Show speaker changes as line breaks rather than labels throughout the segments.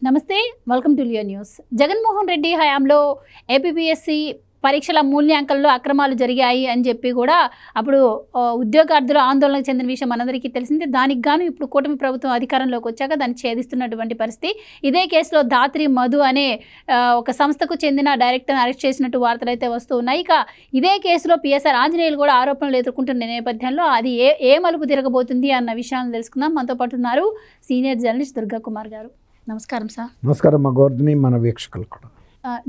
నమస్తే welcome to Leo news. Jaganmohan Reddy హయాంలో APPSC పరీక్షల మూల్యాంకనంలో అక్రమాలు జరిగాయి అని చెప్పి కూడా అప్పుడు ఉద్యోగార్థులు ఆందోళనకు చెందిన విషయం మనందరికీ తెలిసిందే. దానికి గాను ఇప్పుడు కూటమి ప్రభుత్వం అధికారంలోకి వచ్చాక దాన్ని ఛేదిస్తున్నటువంటి పరిస్థితి. ఇదే కేసులో దాత్రి మధు అనే ఒక సంస్థకు చెందిన డైరెక్టర్ని అరెస్ట్ చేసినట్టు వార్తలు అయితే వస్తూ ఉన్నాయి. ఇక ఇదే కేసులో పిఎస్ఆర్ ఆంజనేయులు కూడా ఆరోపణలు ఎదుర్కొంటున్న నేపథ్యంలో అది ఏ మలుపు తిరగబోతుంది అన్న విషయాన్ని తెలుసుకుందాం. మనతో పాటు ఉన్నారు సీనియర్ జర్నలిస్ట్ దుర్గా కుమార్ గారు. నమస్కారం సార్.
నమస్కారం మా గోర్ధని, మన వీక్షకులు కూడా.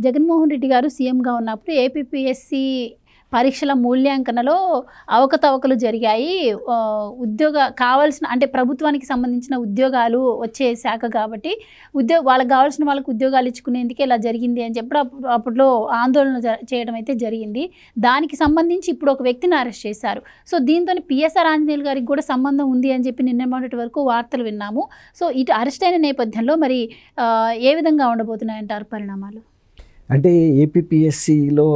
జగన్మోహన్ రెడ్డి గారు సీఎంగా ఉన్నప్పుడు ఏపీపీఎస్సీ పరీక్షల మూల్యాంకనలో అవకతవకలు జరిగాయి. కావాల్సిన అంటే ప్రభుత్వానికి సంబంధించిన ఉద్యోగాలు వచ్చే శాఖ కాబట్టి వాళ్ళకి కావాల్సిన వాళ్ళకి ఉద్యోగాలు ఇచ్చుకునేందుకే ఇలా జరిగింది అని చెప్పి అప్పట్లో ఆందోళన చేయడం అయితే జరిగింది. దానికి సంబంధించి ఇప్పుడు ఒక వ్యక్తిని అరెస్ట్ చేశారు. సో దీంతో పిఎస్ఆర్ ఆంజనేయులు గారికి కూడా సంబంధం ఉంది అని చెప్పి నిన్న మొన్నటి వరకు వార్తలు విన్నాము. సో ఇటు అరెస్ట్ అయిన నేపథ్యంలో మరి ఏ విధంగా ఉండబోతున్నాయంటారు పరిణామాలు?
అంటే ఏపీపీఎస్సీలో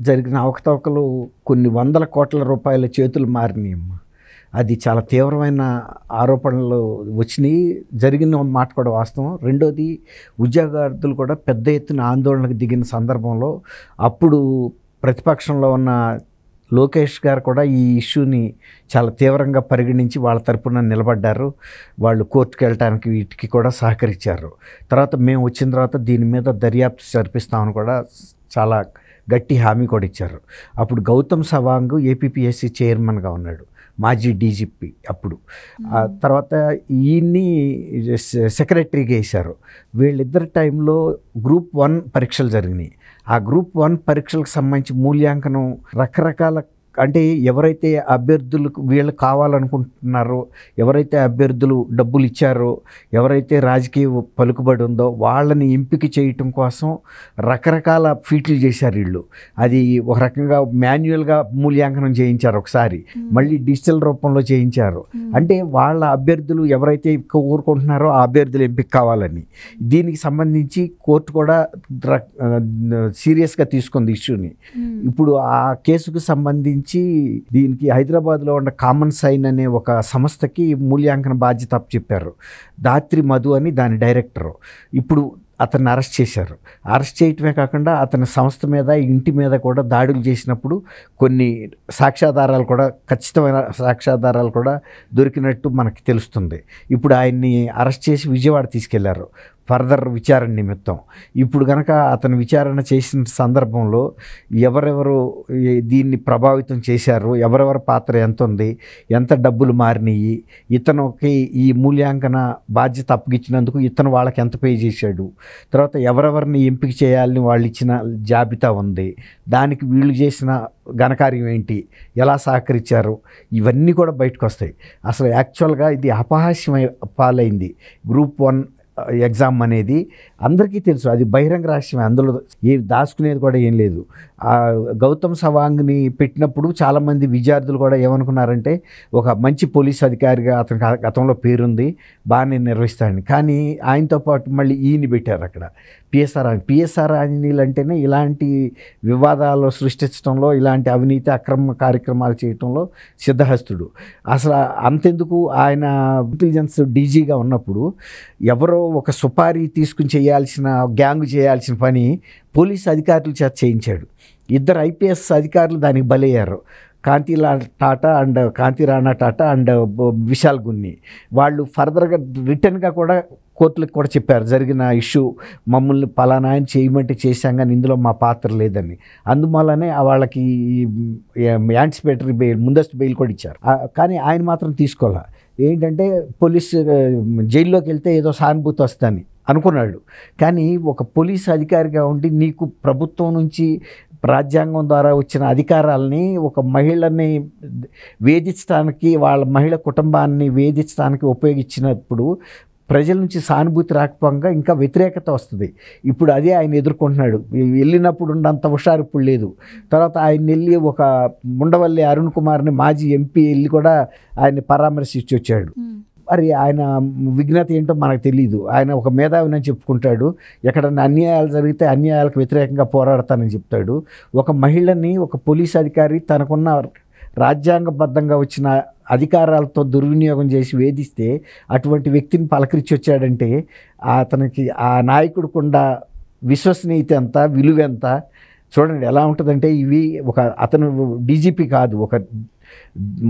జరిగిన అవకతవకలు కొన్ని వందల కోట్ల రూపాయల చేతులు మారినాయమ్మా. అది చాలా తీవ్రమైన ఆరోపణలు వచ్చినాయి. జరిగిన మాట కూడా వాస్తవం. రెండోది, ఉద్యోగార్థులు కూడా పెద్ద ఎత్తున ఆందోళనకు దిగిన సందర్భంలో అప్పుడు ప్రతిపక్షంలో ఉన్న లోకేష్ గారు కూడా ఈ ఇష్యూని చాలా తీవ్రంగా పరిగణించి వాళ్ళ తరపున నిలబడ్డారు. వాళ్ళు కోర్టుకు వెళ్ళటానికి వీటికి కూడా సహకరించారు. తర్వాత మేము వచ్చిన తర్వాత దీని మీద దర్యాప్తు జరిపిస్తామని కూడా చాలా గట్టి హామీ కూడా ఇచ్చారు. అప్పుడు గౌతమ్ సవాంగ్ ఏపీపీఎస్సీ చైర్మన్గా ఉన్నాడు, మాజీ డీజీపీ అప్పుడు. తర్వాత ఈయన్ని సెక్రటరీగా వేశారు. వీళ్ళిద్దరి టైంలో గ్రూప్ 1 పరీక్షలు జరిగినాయి. ఆ గ్రూప్ 1 పరీక్షలకు సంబంధించి మూల్యాంకనం రకరకాల, అంటే ఎవరైతే అభ్యర్థులకు వీళ్ళు కావాలనుకుంటున్నారో, ఎవరైతే అభ్యర్థులు డబ్బులు ఇచ్చారో, ఎవరైతే రాజకీయ పలుకుబడి ఉందో వాళ్ళని ఎంపిక చేయటం కోసం రకరకాల ఫీట్లు చేశారు వీళ్ళు. అది ఒక రకంగా మాన్యువల్గా మూల్యాంకనం చేయించారు ఒకసారి, మళ్ళీ డిజిటల్ రూపంలో చేయించారు. అంటే వాళ్ళ అభ్యర్థులు ఎవరైతే కోరుకుంటున్నారో ఆ అభ్యర్థులు ఎంపిక కావాలని. దీనికి సంబంధించి కోర్టు కూడా సీరియస్గా తీసుకుంది ఇష్యూని. ఇప్పుడు ఆ కేసుకు సంబంధించి దీనికి హైదరాబాద్లో ఉన్న కామన్ సైన్ అనే ఒక సంస్థకి మూల్యాంకన బాధ్యత అప్పచెప్పారు. దాత్రి మధు అని దాని డైరెక్టరు. ఇప్పుడు అతన్ని అరెస్ట్ చేశారు. అరెస్ట్ చేయటమే కాకుండా అతని సంస్థ మీద, ఇంటి మీద కూడా దాడులు చేసినప్పుడు కొన్ని సాక్ష్యాధారాలు కూడా, ఖచ్చితమైన సాక్ష్యాధారాలు కూడా దొరికినట్టు మనకి తెలుస్తుంది. ఇప్పుడు ఆయన్ని అరెస్ట్ చేసి విజయవాడ తీసుకెళ్లారు ఫర్దర్ విచారణ నిమిత్తం. ఇప్పుడు కనుక అతను విచారణ చేసిన సందర్భంలో ఎవరెవరు దీన్ని ప్రభావితం చేశారు, ఎవరెవరి పాత్ర ఎంత ఉంది, ఎంత డబ్బులు మారినాయి, ఇతనికి ఈ మూల్యాంకన బాధ్యత అప్పగించినందుకు ఇతను వాళ్ళకి ఎంత పే చేశాడు, తర్వాత ఎవరెవరిని ఎంపిక చేయాలని వాళ్ళు ఇచ్చిన జాబితా ఉంది, దానికి వీళ్ళు చేసిన ఘనకార్యం ఏంటి, ఎలా సహకరించారు, ఇవన్నీ కూడా బయటకు వస్తాయి. అసలు యాక్చువల్గా ఇది అపహాస్యం పాలైంది గ్రూప్ 1 ఎగ్జామ్ అనేది. అందరికీ తెలుసు, అది బహిరంగ రహస్యమే, అందులో దాచుకునేది కూడా ఏం లేదు. గౌతమ్ సవాంగ్ని పెట్టినప్పుడు చాలామంది విద్యార్థులు కూడా ఏమనుకున్నారంటే ఒక మంచి పోలీస్ అధికారిగా అతనికి గతంలో పేరుంది, బాగానే నిర్వహిస్తాడని. కానీ ఆయనతో పాటు మళ్ళీ ఈయన్ని పెట్టారు అక్కడ, పిఎస్ఆర్ ఆంజనేయులు అంటేనే ఇలాంటి వివాదాలు సృష్టించడంలో, ఇలాంటి అవినీతి అక్రమ కార్యక్రమాలు చేయటంలో సిద్ధహస్తుడు. అసలు అంతెందుకు, ఆయన ఇంటెలిజెన్స్ డీజీగా ఉన్నప్పుడు ఎవరో ఒక సుపారీ తీసుకుని చేయాల్సిన, గ్యాంగ్ చేయాల్సిన పని పోలీసు అధికారుల చేత చేయించాడు. 2 ఐపీఎస్ అధికారులు దానికి బలయ్యారు, కాంతి రాణా టాటా అండ్ విశాల్ గున్ని. వాళ్ళు ఫర్దర్గా రిటర్న్గా కూడా కోర్టులకు కూడా చెప్పారు, జరిగిన ఇష్యూ మమ్మల్ని పలానా ఆయన చేయమంటే చేశాం కానీ ఇందులో మా పాత్ర లేదని. అందువల్లనే వాళ్ళకి యాంటిసిపేటరీ బెయిల్, ముందస్తు బెయిల్ కూడా ఇచ్చారు. కానీ ఆయన మాత్రం తీసుకోలే. ఏంటంటే పోలీసు జైల్లోకి వెళ్తే ఏదో సానుభూతి వస్తుందని అనుకున్నాడు. కానీ ఒక పోలీసు అధికారిగా ఉండి నీకు ప్రభుత్వం నుంచి రాజ్యాంగం ద్వారా వచ్చిన అధికారాలని ఒక మహిళని వేధించడానికి, వాళ్ళ మహిళ కుటుంబాన్ని వేధించడానికి ఉపయోగించినప్పుడు ప్రజల నుంచి సానుభూతి రాకపోగా ఇంకా వ్యతిరేకత వస్తుంది. ఇప్పుడు అదే ఆయన ఎదుర్కొంటున్నాడు. వెళ్ళినప్పుడు ఉన్నంత హుషారు ఇప్పుడు లేదు. తర్వాత ఆయన వెళ్ళి ఒక ఉండవల్లి అరుణ్ కుమార్ని, మాజీ ఎంపీ, వెళ్ళి కూడా ఆయన్ని పరామర్శించి వచ్చాడు. మరి ఆయన విఘ్నత ఏంటో మనకు తెలియదు. ఆయన ఒక మేధావిని అని చెప్పుకుంటాడు, ఎక్కడన్నా అన్యాయాలు జరిగితే అన్యాయాలకు వ్యతిరేకంగా పోరాడతానని చెప్తాడు. ఒక మహిళని ఒక పోలీస్ అధికారి తనకున్న రాజ్యాంగబద్ధంగా వచ్చిన అధికారాలతో దుర్వినియోగం చేసి వేధిస్తే అటువంటి వ్యక్తిని పలకరించి వచ్చాడంటే అతనికి ఆ నాయకుడికుండా విశ్వసనీయత ఎంత, విలువ ఎంత చూడండి ఎలా ఉంటుందంటే. ఇవి అతను డీజీపీ కాదు, ఒక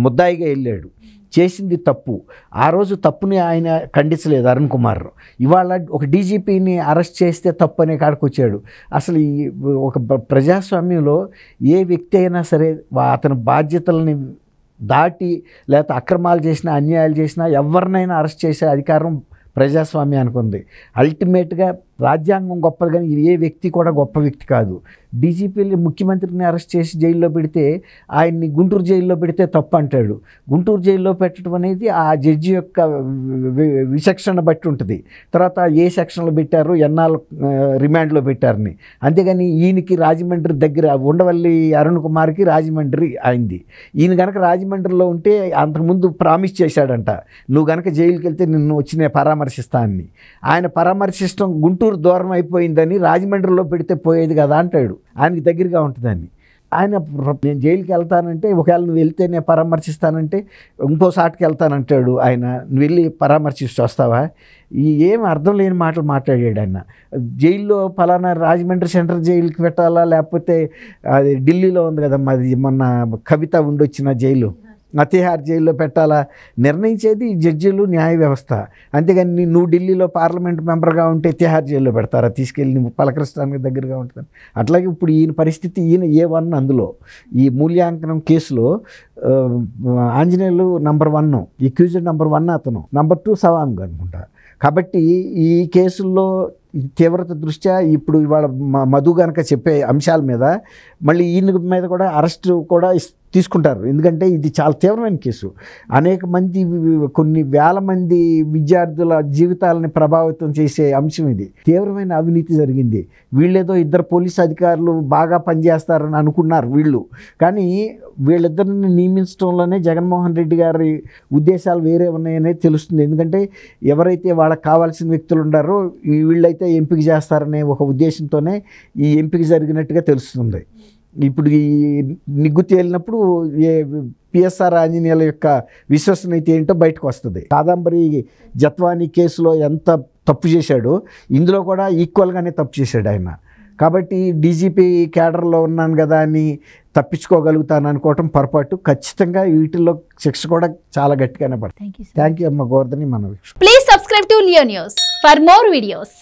ముద్దాయిగా వెళ్ళాడు, చేసింది తప్పు. ఆ రోజు తప్పుని ఆయన ఖండించలేదు అరుణ్ కుమార్. ఇవాళ ఒక డీజీపీని అరెస్ట్ చేస్తే తప్పు అనే కాడికి వచ్చాడు. అసలు ఈ ఒక ప్రజాస్వామ్యంలో ఏ వ్యక్తి అయినా సరే అతని బాధ్యతలని దాటి లేకపోతే అక్రమాలు చేసినా, అన్యాయాలు చేసినా ఎవరినైనా అరెస్ట్ చేసే అధికారం ప్రజాస్వామ్యానికి ఉంది. అల్టిమేట్గా రాజ్యాంగం గొప్పది, కానీ ఏ వ్యక్తి కూడా గొప్ప వ్యక్తి కాదు. డీజీపీని, ముఖ్యమంత్రిని అరెస్ట్ చేసి జైల్లో పెడితే ఆయన్ని గుంటూరు జైల్లో పెడితే తప్పు అంటాడు. గుంటూరు జైల్లో పెట్టడం అనేది ఆ జడ్జి యొక్క విచక్షణ బట్టి ఉంటుంది. తర్వాత ఏ సెక్షన్లో పెట్టారు, ఎన్నాళ్ళు రిమాండ్లో పెట్టారని. అంతేగాని ఈయనకి రాజమండ్రి దగ్గర, ఉండవల్లి అరుణ్ కుమార్కి రాజమండ్రి అయింది. ఈయన కనుక రాజమండ్రిలో ఉంటే అంతకుముందు ప్రామిస్ చేశాడంట, నువ్వు కనుక జైలుకి వెళ్తే నిన్ను వచ్చి నేను పరామర్శిస్తానని. ఆయన పరామర్శిష్టం గుంటూరు దూరం అయిపోయిందని రాజమండ్రిలో పెడితే పోయేది కదా అంటాడు. ఆయనకి దగ్గరగా ఉంటుందని. ఆయన నేను జైలుకి వెళ్తానంటే, ఒకవేళ నువ్వు వెళ్తే నేను పరామర్శిస్తానంటే ఇంకో సాటికి వెళ్తానంటాడు ఆయన. నువ్వు వెళ్ళి పరామర్శిస్తూ వస్తావా? ఏం అర్థం లేని మాటలు మాట్లాడాడు ఆయన. జైల్లో ఫలానా రాజమండ్రి సెంట్రల్ జైలుకి పెట్టాలా, లేకపోతే అది ఢిల్లీలో ఉంది కదా మాది మొన్న కవిత ఉండొచ్చిన జైలు, తిహార్ జైల్లో పెట్టాలా నిర్ణయించేది జడ్జీలు, న్యాయ వ్యవస్థ. అంతేగాని నువ్వు ఢిల్లీలో పార్లమెంట్ మెంబర్గా ఉంటే తిహార్ జైల్లో పెడతారా, తీసుకెళ్ళి నువ్వు పలకరించడానికి దగ్గరగా ఉంటుంది. అట్లాగే ఇప్పుడు ఈయన పరిస్థితి, ఈయన A1 అందులో ఈ మూల్యాంకనం కేసులో ఆంజనేయులు నంబర్ 1, అక్యూజ్డ్ నంబర్ 1 అతను, నంబర్ 2 సవాంగ్ అనుకుంటా. కాబట్టి ఈ కేసుల్లో తీవ్రత దృష్ట్యా ఇప్పుడు ఇవాళ మధు కనుక చెప్పే అంశాల మీద మళ్ళీ ఈయన మీద కూడా అరెస్ట్ కూడా తీసుకుంటారు. ఎందుకంటే ఇది చాలా తీవ్రమైన కేసు. అనేక మంది, కొన్ని వేల మంది విద్యార్థుల జీవితాలని ప్రభావితం చేసే అంశం ఇది. తీవ్రమైన అవినీతి జరిగింది. వీళ్ళేదో ఇద్దరు పోలీసు అధికారులు బాగా పనిచేస్తారని అనుకున్నారు వీళ్ళు, కానీ వీళ్ళిద్దరిని నియమించడంలోనే జగన్మోహన్ రెడ్డి గారి ఉద్దేశాలు వేరే ఉన్నాయనేది తెలుస్తుంది. ఎందుకంటే ఎవరైతే వాళ్ళకి కావాల్సిన వ్యక్తులు ఉన్నారో వీళ్ళైతే ఎంపిక చేస్తారనే ఒక ఉద్దేశంతోనే ఈ ఎంపిక జరిగినట్టుగా తెలుస్తుంది. ఇప్పుడు ఈ నిగ్గు తేలినప్పుడు పిఎస్ఆర్ ఆంజనేయుల యొక్క విశ్వసనీయత ఏంటో బయటకు వస్తుంది. కాదంబరి జత్వానీ కేసులో ఎంత తప్పు చేశాడో ఇందులో కూడా ఈక్వల్గానే తప్పు చేశాడు ఆయన. కాబట్టి డీజీపీ క్యాడర్లో ఉన్నాను కదా అని తప్పించుకోగలుగుతాను అనుకోవటం పొరపాటు. ఖచ్చితంగా వీటిల్లో శిక్ష కూడా చాలా గట్టిగానే పడుతుంది. థ్యాంక్ యూ అమ్మ గోవర్ధని. మన
please subscribe to Leo news for more videos.